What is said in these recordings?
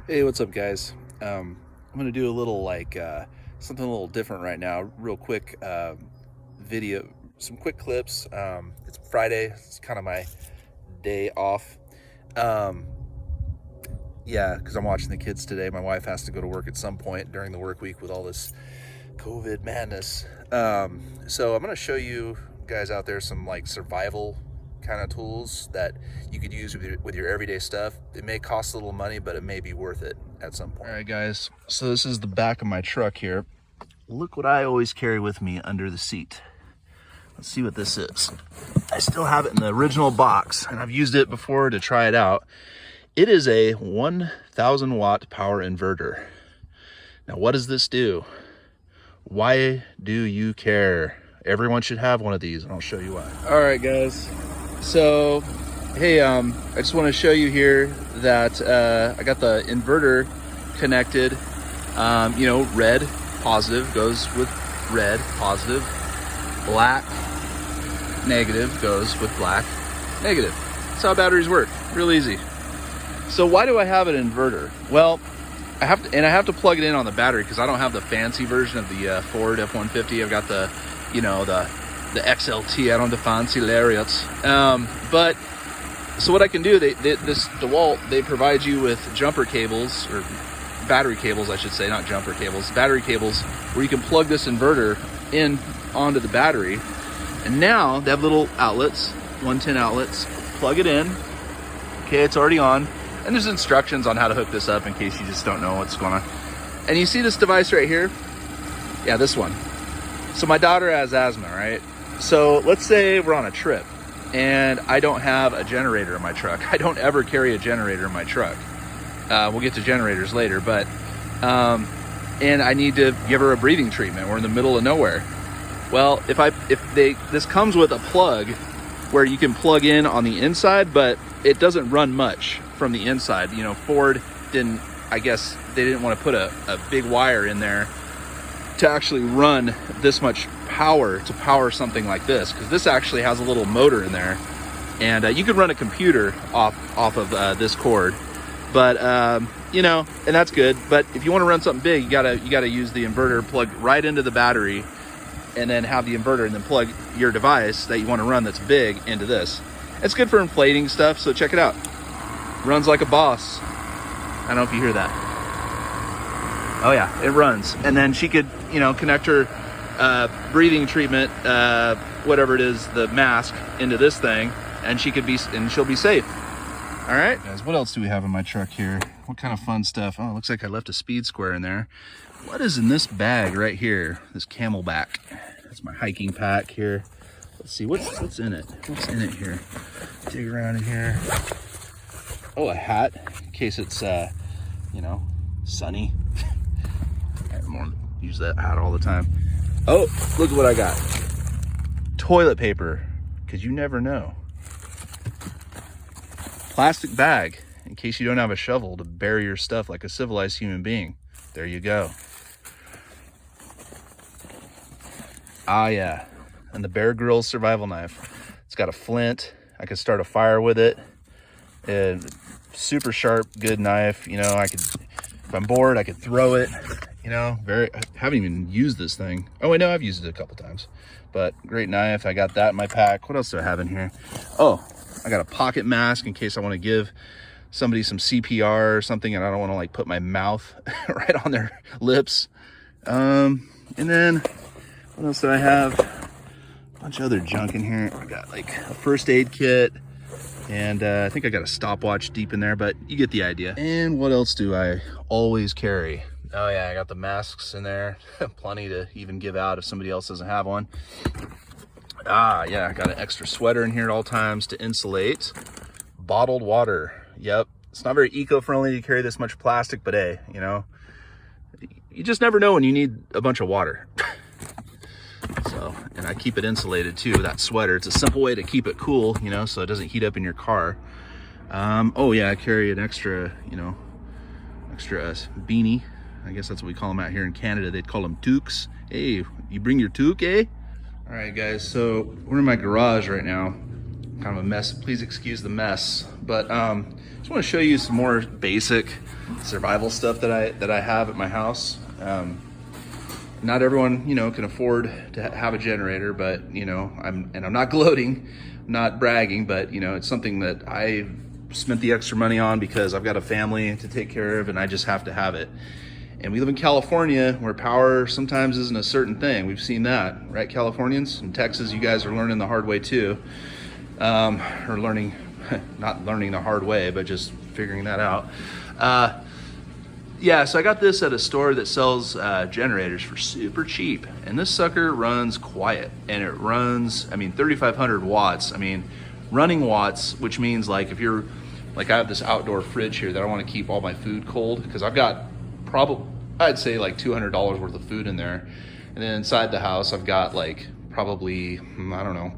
Hey, what's up, guys? I'm gonna do a little something a little different right now. Real quick video, some quick clips. It's Friday. It's kind of my day off. Um, yeah, because I'm watching the kids today. My wife has to go to work at some point during the work week with all this COVID madness. So I'm gonna show you guys out there some like survival kind of tools that you could use with your everyday stuff. It may cost a little money, but it may be worth it at some point. All right, guys, so this is the back of my truck here. Look what I always carry with me under the seat. Let's see what this is. I still have it in the original box, and I've used it before to try it out. It is a 1,000 watt power inverter. Now, what does this do? Why do you care? Everyone should have one of these, and I'll show you why. All right, guys. So, hey, I just want to show you here that I got the inverter connected. Red positive goes with red positive. Black negative goes with black negative. That's how batteries work. Real easy. So why do I have an inverter? Well, I have to plug it in on the battery because I don't have the fancy version of the Ford F-150. I've got the XLT. I don't have the fancy lariats. But so what I can do, this DeWalt, they provide you with jumper cables, or battery cables, I should say, not jumper cables, battery cables, where you can plug this inverter in onto the battery. And now they have little outlets, 110 outlets. Plug it in. Okay, it's already on. And there's instructions on how to hook this up in case you just don't know what's going on. And you see this device right here? Yeah, this one. So my daughter has asthma, right? So let's say we're on a trip and I don't have a generator in my truck. I don't ever carry a generator in my truck. We'll get to generators later, but and I need to give her a breathing treatment. We're in the middle of nowhere. Well, this comes with a plug where you can plug in on the inside, but it doesn't run much from the inside. You know, Ford didn't, I guess they didn't want to put a big wire in there to actually run this much power to power something like this, because this actually has a little motor in there, and you could run a computer off of this cord, but and that's good. But if you want to run something big, you gotta use the inverter plugged right into the battery, and then have the inverter, and then plug your device that you want to run that's big into this. It's good for inflating stuff, so check it out. Runs like a boss. I don't know if you hear that. Oh yeah, it runs. And then she could, connect her breathing treatment, whatever it is, the mask, into this thing, and she'll be safe. All right, guys, what else do we have in my truck here? What kind of fun stuff? Oh, it looks like I left a speed square in there. What is in this bag right here? This Camelback. That's my hiking pack here. Let's see, what's in it? What's in it here? Dig around in here. Oh, a hat, in case it's, sunny. I won't use that hat all the time. Oh, look at what I got. Toilet paper, because you never know. Plastic bag, in case you don't have a shovel to bury your stuff like a civilized human being. There you go. Ah, yeah. And the Bear Grylls survival knife. It's got a flint. I could start a fire with it. Super sharp, good knife. If I'm bored, I could throw it. I haven't even used this thing. Oh, I know I've used it a couple times, but great knife. I got that in my pack. What else do I have in here? Oh, I got a pocket mask in case I want to give somebody some CPR or something, and I don't want to put my mouth right on their lips. And then what else do I have? A bunch of other junk in here. I got a first aid kit, and I think I got a stopwatch deep in there, but you get the idea. And what else do I always carry? Oh yeah, I got the masks in there. Plenty to even give out if somebody else doesn't have one. Ah yeah, I got an extra sweater in here at all times to insulate. Bottled water. Yep, it's not very eco-friendly to carry this much plastic, but hey, you just never know when you need a bunch of water. So, and I keep it insulated too, that sweater. It's a simple way to keep it cool, so it doesn't heat up in your car. Oh yeah, I carry an extra beanie. I guess that's what we call them out here in Canada. They'd call them toques. Hey, you bring your toque, eh? All right, guys, so we're in my garage right now. kind of a mess. Please excuse the mess. But just want to show you some more basic survival stuff that I have at my house. Not everyone, can afford to have a generator, but I'm not gloating, not bragging, but it's something that I spent the extra money on because I've got a family to take care of and I just have to have it. And we live in California where power sometimes isn't a certain thing. We've seen that, right, Californians? In Texas, you guys are learning the hard way too. Or learning, not learning the hard way, but just figuring that out. Yeah, so I got this at a store that sells generators for super cheap. And this sucker runs quiet. And it runs, 3,500 watts. Running watts, which means like if you're, like I have this outdoor fridge here that I want to keep all my food cold because I've got I'd say like $200 worth of food in there. And then inside the house, I've got like probably, I don't know,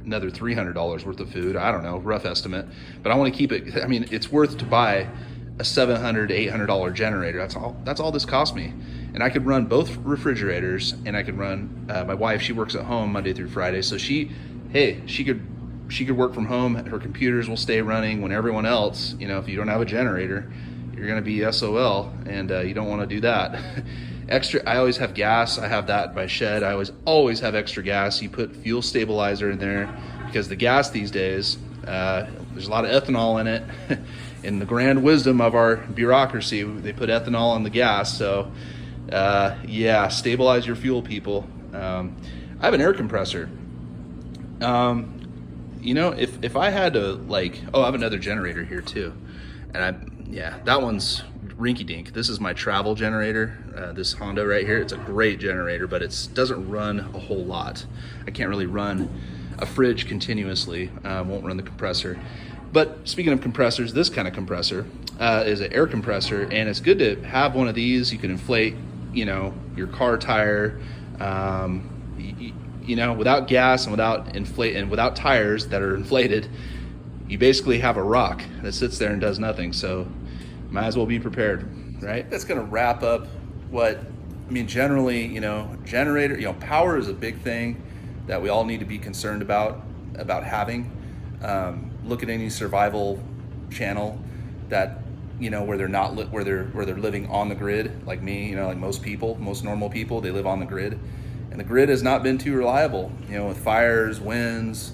another $300 worth of food. I don't know, rough estimate. But I want to keep it, it's worth to buy a $700 to $800 generator. That's all this cost me. And I could run both refrigerators and I could run, my wife, she works at home Monday through Friday. So she could work from home. Her computers will stay running when everyone else, if you don't have a generator, you're going to be SOL, and you don't want to do that. I always have gas. I have that in my shed. I always have extra gas. You put fuel stabilizer in there because the gas these days, there's a lot of ethanol in it. In the grand wisdom of our bureaucracy, they put ethanol in the gas. So yeah, stabilize your fuel, people. I have an air compressor. If I had to I have another generator here too. And that one's rinky dink. This is my travel generator, this Honda right here. It's a great generator, but it doesn't run a whole lot. I can't really run a fridge continuously. Won't run the compressor. But speaking of compressors, this kind of compressor is an air compressor, and it's good to have one of these. You can inflate, your car tire, without gas and without tires that are inflated. You basically have a rock that sits there and does nothing. So might as well be prepared, right? That's going to wrap up generally, generator, power is a big thing that we all need to be concerned about having. Look at any survival channel that, where they're not where they're living on the grid, like me, like most normal people, they live on the grid. And the grid has not been too reliable, with fires, winds,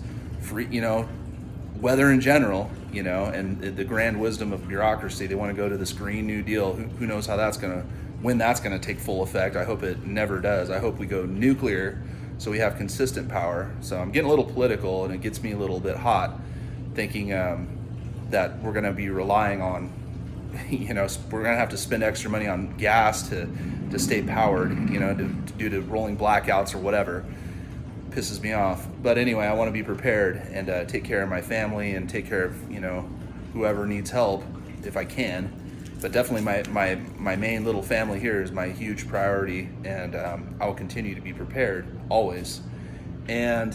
weather in general, and the grand wisdom of bureaucracy. They want to go to this Green New Deal. Who knows when that's gonna take full effect. I hope it never does. I hope we go nuclear so we have consistent power. So I'm getting a little political, and it gets me a little bit hot thinking that we're gonna be relying on, we're gonna have to spend extra money on gas to stay powered, due to rolling blackouts or whatever. Pisses me off. But anyway, I want to be prepared and take care of my family and take care of whoever needs help if I can. But definitely my main little family here is my huge priority, and I will continue to be prepared always. And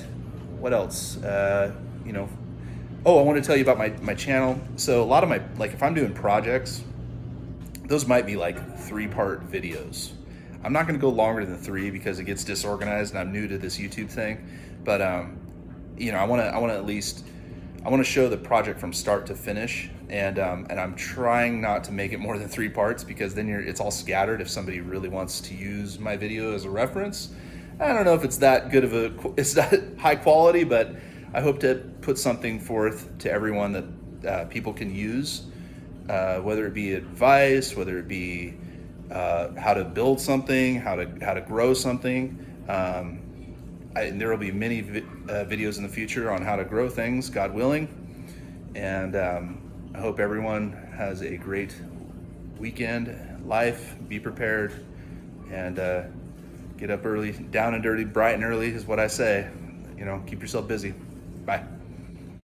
what else? I want to tell you about my channel. So a lot of if I'm doing projects, those might be 3-part videos. I'm not going to go longer than 3 because it gets disorganized and I'm new to this YouTube thing. But I want to show the project from start to finish, and I'm trying not to make it more than 3 parts because then it's all scattered. If somebody really wants to use my video as a reference, I don't know if it's that high quality, but I hope to put something forth to everyone that people can use, whether it be advice, whether it be how to build something, how to grow something. And there will be many videos in the future on how to grow things, God willing. And I hope everyone has a great weekend, life. Be prepared, and get up early, down and dirty, bright and early is what I say. Keep yourself busy. Bye.